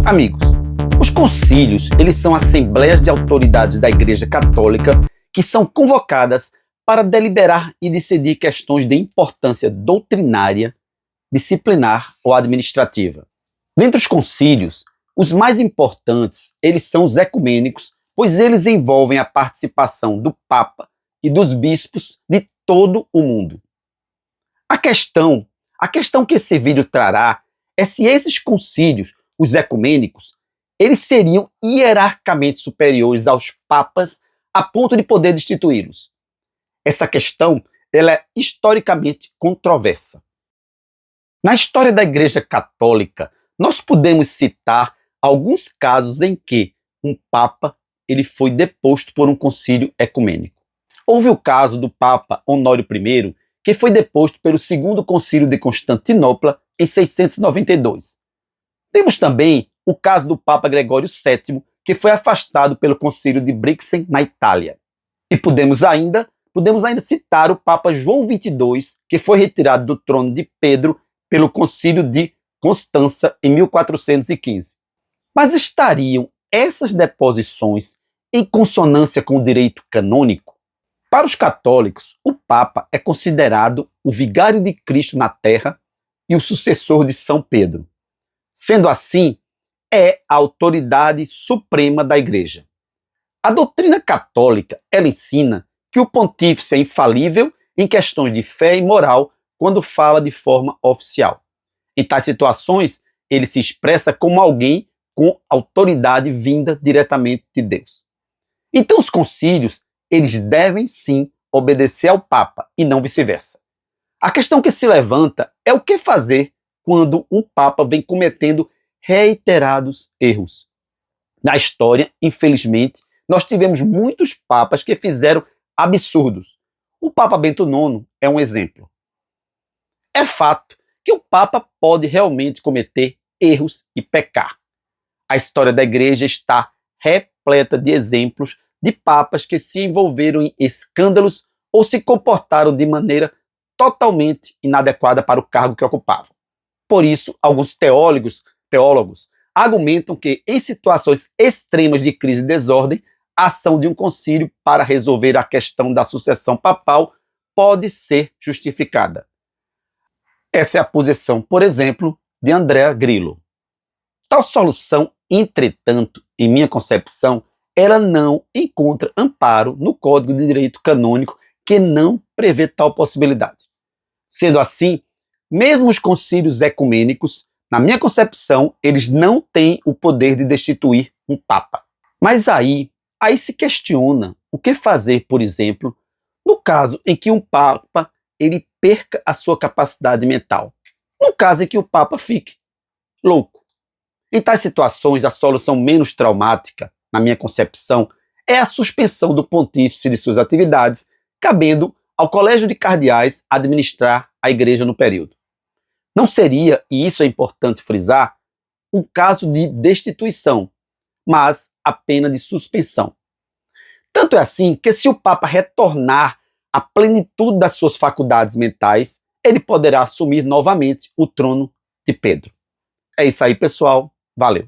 Amigos, os concílios, eles são assembleias de autoridades da Igreja Católica que são convocadas para deliberar e decidir questões de importância doutrinária, disciplinar ou administrativa. Dentre os concílios, os mais importantes, eles são os ecumênicos, pois eles envolvem a participação do Papa e dos bispos de todo o mundo. A questão que esse vídeo trará é se esses concílios, os ecumênicos, eles seriam hierarquicamente superiores aos papas a ponto de poder destituí-los. Essa questão ela é historicamente controversa. Na história da Igreja Católica, nós podemos citar alguns casos em que um papa ele foi deposto por um concílio ecumênico. Houve o caso do Papa Honório I, que foi deposto pelo Segundo Concílio de Constantinopla em 692. Temos também o caso do Papa Gregório VII, que foi afastado pelo Concílio de Brixen, na Itália. E podemos ainda citar o Papa João XXII, que foi retirado do trono de Pedro pelo Concílio de Constança em 1415. Mas estariam essas deposições em consonância com o direito canônico? Para os católicos, o Papa é considerado o vigário de Cristo na terra e o sucessor de São Pedro. Sendo assim, é a autoridade suprema da Igreja. A doutrina católica, ela ensina que o pontífice é infalível em questões de fé e moral quando fala de forma oficial. Em tais situações, ele se expressa como alguém com autoridade vinda diretamente de Deus. Então os concílios, eles devem sim obedecer ao Papa e não vice-versa. A questão que se levanta é o que fazer quando um Papa vem cometendo reiterados erros. Na história, infelizmente, nós tivemos muitos papas que fizeram absurdos. O Papa Bento IX é um exemplo. É fato que o Papa pode realmente cometer erros e pecar. A história da Igreja está repleta de exemplos de papas que se envolveram em escândalos ou se comportaram de maneira totalmente inadequada para o cargo que ocupavam. Por isso, alguns teólogos argumentam que, em situações extremas de crise e desordem, a ação de um concílio para resolver a questão da sucessão papal pode ser justificada. Essa é a posição, por exemplo, de Andrea Grillo. Tal solução, entretanto, em minha concepção, ela não encontra amparo no Código de Direito Canônico, que não prevê tal possibilidade. Sendo assim, mesmo os concílios ecumênicos, na minha concepção, eles não têm o poder de destituir um papa. Mas aí se questiona o que fazer, por exemplo, no caso em que um papa ele perca a sua capacidade mental. No caso em que o papa fique louco. Em tais situações, a solução menos traumática, na minha concepção, é a suspensão do pontífice de suas atividades, cabendo ao Colégio de Cardeais administrar a Igreja no período. Não seria, e isso é importante frisar, um caso de destituição, mas a pena de suspensão. Tanto é assim que, se o Papa retornar à plenitude das suas faculdades mentais, ele poderá assumir novamente o trono de Pedro. É isso aí, pessoal. Valeu!